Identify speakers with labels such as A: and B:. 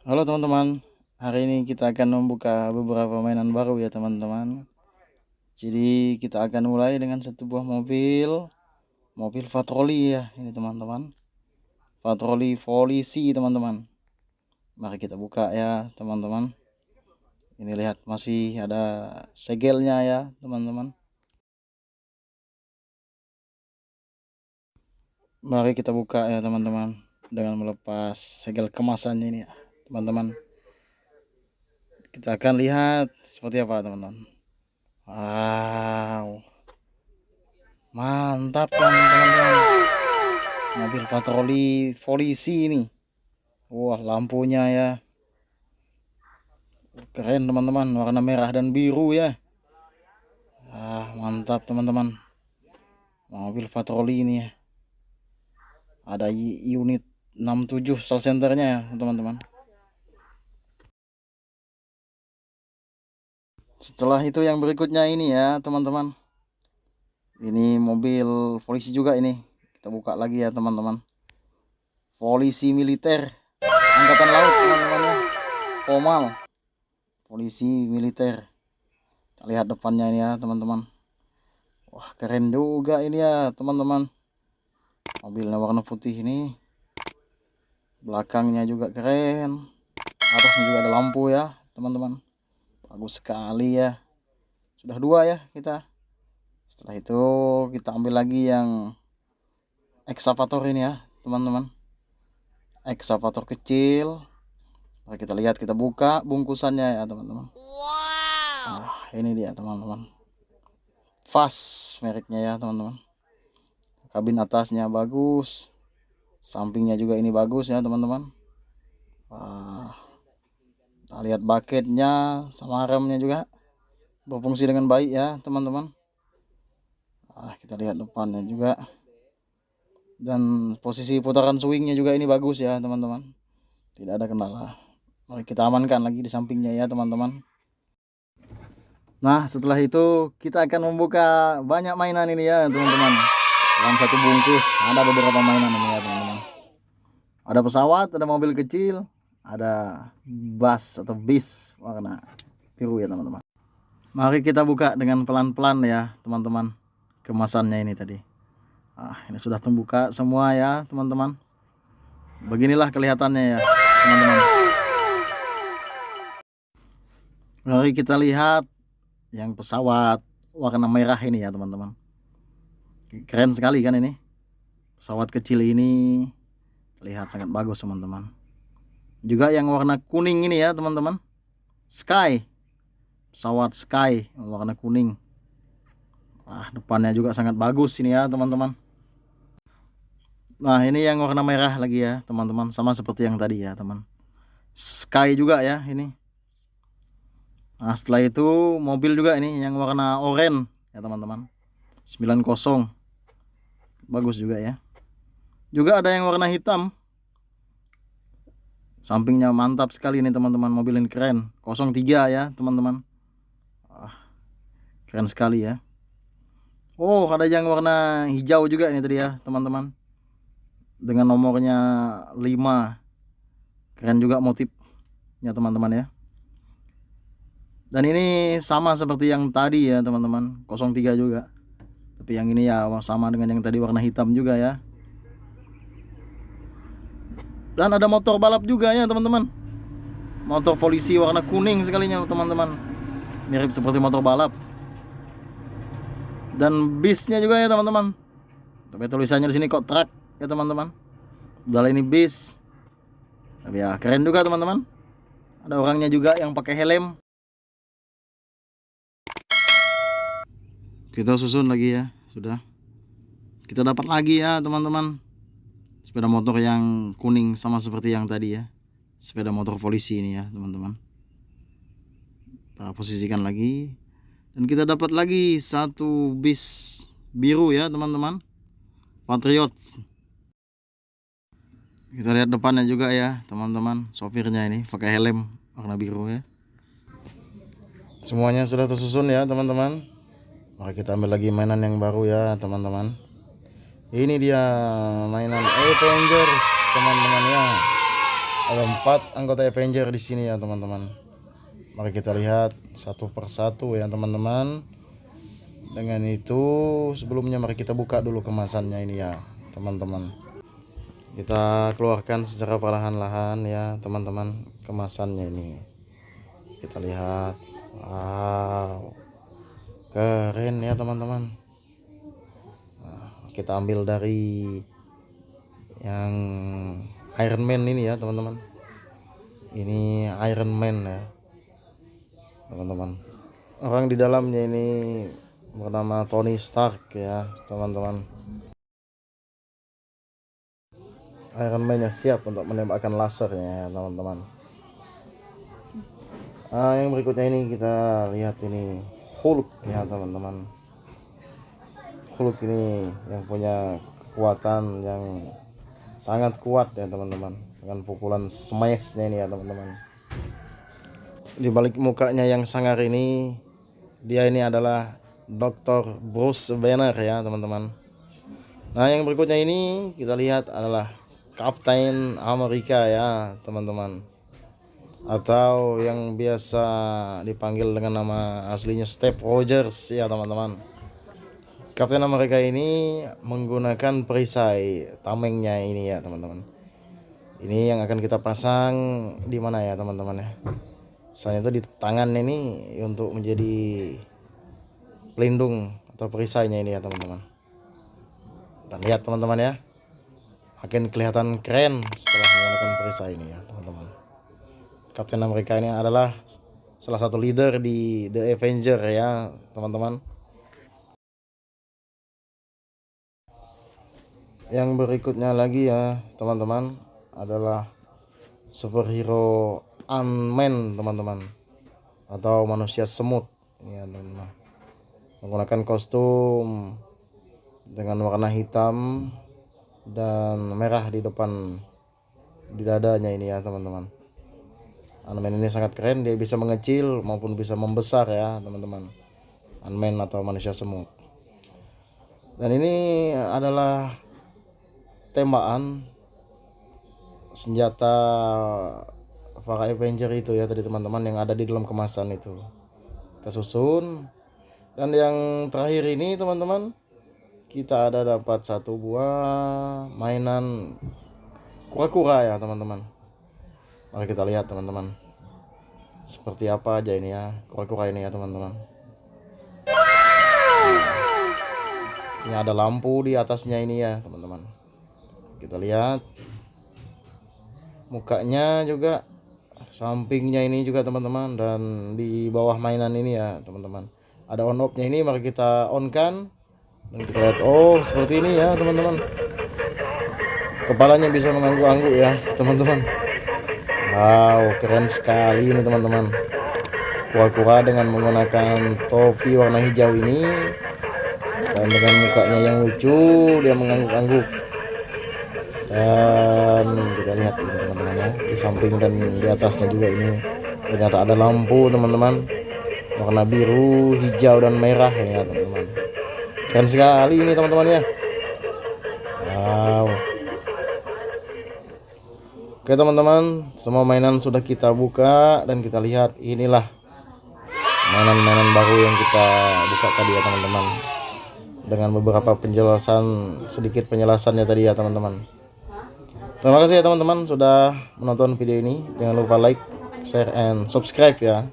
A: Halo teman-teman, hari ini kita akan membuka beberapa mainan baru ya teman-teman. Jadi kita akan mulai dengan satu buah mobil patroli ya ini teman-teman. Patroli polisi teman-teman. Mari kita buka ya teman-teman. Ini lihat masih ada segelnya ya teman-teman. Mari kita buka ya teman-teman dengan melepas segel kemasannya ini ya teman-teman. Kita akan lihat seperti apa teman-teman. Wow, mantap kan teman-teman, mobil patroli polisi ini. Wah, lampunya ya keren teman-teman, warna merah dan biru ya. Mantap teman-teman, mobil patroli ini ya. Ada unit 67 call centernya ya teman-teman. Setelah itu yang berikutnya ini ya teman-teman, ini mobil polisi juga ini. Kita buka lagi ya teman-teman, polisi militer angkatan laut teman-teman ya, formal polisi militer. Kita lihat depannya ini ya teman-teman. Wah, keren juga ini ya teman-teman, mobilnya warna putih ini, belakangnya juga keren, atasnya juga ada lampu ya teman-teman, bagus sekali ya. Sudah dua ya kita. Setelah itu kita ambil lagi yang eksavator ini ya teman-teman, eksavator kecil. Mari kita lihat, kita buka bungkusannya ya teman-teman. Ini dia teman-teman, Fast mereknya ya teman-teman. Kabin atasnya bagus, sampingnya juga ini bagus ya teman-teman. Kita lihat baketnya sama remnya juga berfungsi dengan baik ya teman-teman. Kita lihat depannya juga, dan posisi putaran swingnya juga ini bagus ya teman-teman, tidak ada kendala. Mari kita amankan lagi di sampingnya ya teman-teman. Nah, setelah itu kita akan membuka banyak mainan ini ya teman-teman. Dalam satu bungkus ada beberapa mainan ini ya teman-teman. Ada pesawat, ada mobil kecil, ada bus atau bis warna biru ya teman-teman. Mari kita buka dengan pelan-pelan ya teman-teman, kemasannya ini tadi. Ini sudah terbuka semua ya teman-teman. Beginilah kelihatannya ya teman-teman. Mari kita lihat yang pesawat warna merah ini ya teman-teman. Keren sekali kan ini. Pesawat kecil ini terlihat sangat bagus teman-teman. Juga yang warna kuning ini ya teman-teman, Sky, pesawat Sky warna kuning. Depannya juga sangat bagus ini ya teman-teman. Nah, ini yang warna merah lagi ya teman-teman, sama seperti yang tadi ya teman, Sky juga ya ini. Setelah itu mobil juga ini yang warna oranye ya teman-teman, 90, bagus juga ya. Juga ada yang warna hitam, sampingnya mantap sekali ini teman-teman, mobil ini keren, 03 ya teman-teman. Keren sekali ya. Ada yang warna hijau juga ini tadi ya teman-teman, dengan nomornya 5. Keren juga motifnya teman-teman ya. Dan ini sama seperti yang tadi ya teman-teman, 03 juga. Tapi yang ini ya sama dengan yang tadi, warna hitam juga ya. Dan ada motor balap juga ya teman-teman, motor polisi warna kuning sekalinya teman-teman, mirip seperti motor balap. Dan bisnya juga ya teman-teman, tapi tulisannya di sini kok truk ya teman-teman. Udah ini bis. Tapi ya keren juga teman-teman. Ada orangnya juga yang pakai helm. Kita susun lagi ya, sudah. Kita dapat lagi ya teman-teman, sepeda motor yang kuning sama seperti yang tadi ya, sepeda motor polisi ini ya teman-teman. Kita posisikan lagi, dan kita dapat lagi satu bis biru ya teman-teman, Patriot. Kita lihat depannya juga ya teman-teman, sopirnya ini pakai helm warna biru ya. Semuanya sudah tersusun ya teman-teman. Mari kita ambil lagi mainan yang baru ya teman-teman. Ini dia mainan Avengers teman-teman ya. Ada 4 anggota Avenger di sini ya teman-teman. Mari kita lihat satu persatu ya teman-teman. Dengan itu sebelumnya mari kita buka dulu kemasannya ini ya teman-teman. Kita keluarkan secara perlahan-lahan ya teman-teman kemasannya ini. Kita lihat. Wow, keren ya teman-teman. Kita ambil dari yang Iron Man ini ya teman-teman. Ini Iron Man ya teman-teman. Orang di dalamnya ini bernama Tony Stark ya teman-teman. Iron Man ya siap untuk menembakkan lasernya ya teman-teman. Yang berikutnya ini kita lihat ini Hulk ya teman-teman. Hulk ini yang punya kekuatan yang sangat kuat ya teman-teman, dengan pukulan smashnya ini ya teman-teman. Di balik mukanya yang sangar ini, dia ini adalah Dr. Bruce Banner ya teman-teman. Nah yang berikutnya ini kita lihat adalah Captain America ya teman-teman, atau yang biasa dipanggil dengan nama aslinya Steve Rogers ya teman-teman. Captain America ini menggunakan perisai tamengnya ini ya teman-teman. Ini yang akan kita pasang di mana ya teman-teman ya. Misalnya itu di tangan ini untuk menjadi pelindung atau perisainya ini ya teman-teman. Dan lihat teman-teman ya, makin kelihatan keren setelah menggunakan perisai ini ya teman-teman. Captain America ini adalah salah satu leader di The Avenger ya teman-teman. Yang berikutnya lagi ya teman-teman adalah superhero Ant-Man teman-teman, atau manusia semut ini ya teman-teman. Menggunakan kostum dengan warna hitam dan merah di depan di dadanya ini ya teman-teman. Ant-Man ini sangat keren, dia bisa mengecil maupun bisa membesar ya teman-teman. Ant-Man atau manusia semut. Dan ini adalah tembakan senjata para Avenger itu ya tadi teman-teman, yang ada di dalam kemasan itu. Kita susun. Dan yang terakhir ini teman-teman, kita ada dapat satu buah mainan kura-kura ya teman-teman. Mari kita lihat teman-teman, seperti apa aja ini ya kura-kura ini ya teman-teman. Ini ada lampu di atasnya ini ya teman-teman. Kita lihat mukanya juga, sampingnya ini juga teman-teman, dan di bawah mainan ini ya teman-teman ada on off nya ini. Mari kita on kan dan kita lihat, oh seperti ini ya teman-teman. Kepalanya bisa mengangguk-angguk ya teman-teman. Wow, keren sekali ini teman-teman. Kura-kura dengan menggunakan topi warna hijau ini, dan dengan mukanya yang lucu dia mengangguk-angguk. Dan kita lihat ini teman-teman ya, di samping dan di atasnya juga ini ternyata ada lampu teman-teman, warna biru, hijau dan merah ini ya teman-teman. Keren sekali ini teman-teman ya. Wow. Oke teman-teman, semua mainan sudah kita buka dan kita lihat inilah mainan-mainan baru yang kita buka tadi ya teman-teman, dengan beberapa penjelasan, sedikit penjelasannya tadi ya teman-teman. Terima kasih ya teman-teman sudah menonton video ini. Jangan lupa like, share, and subscribe ya.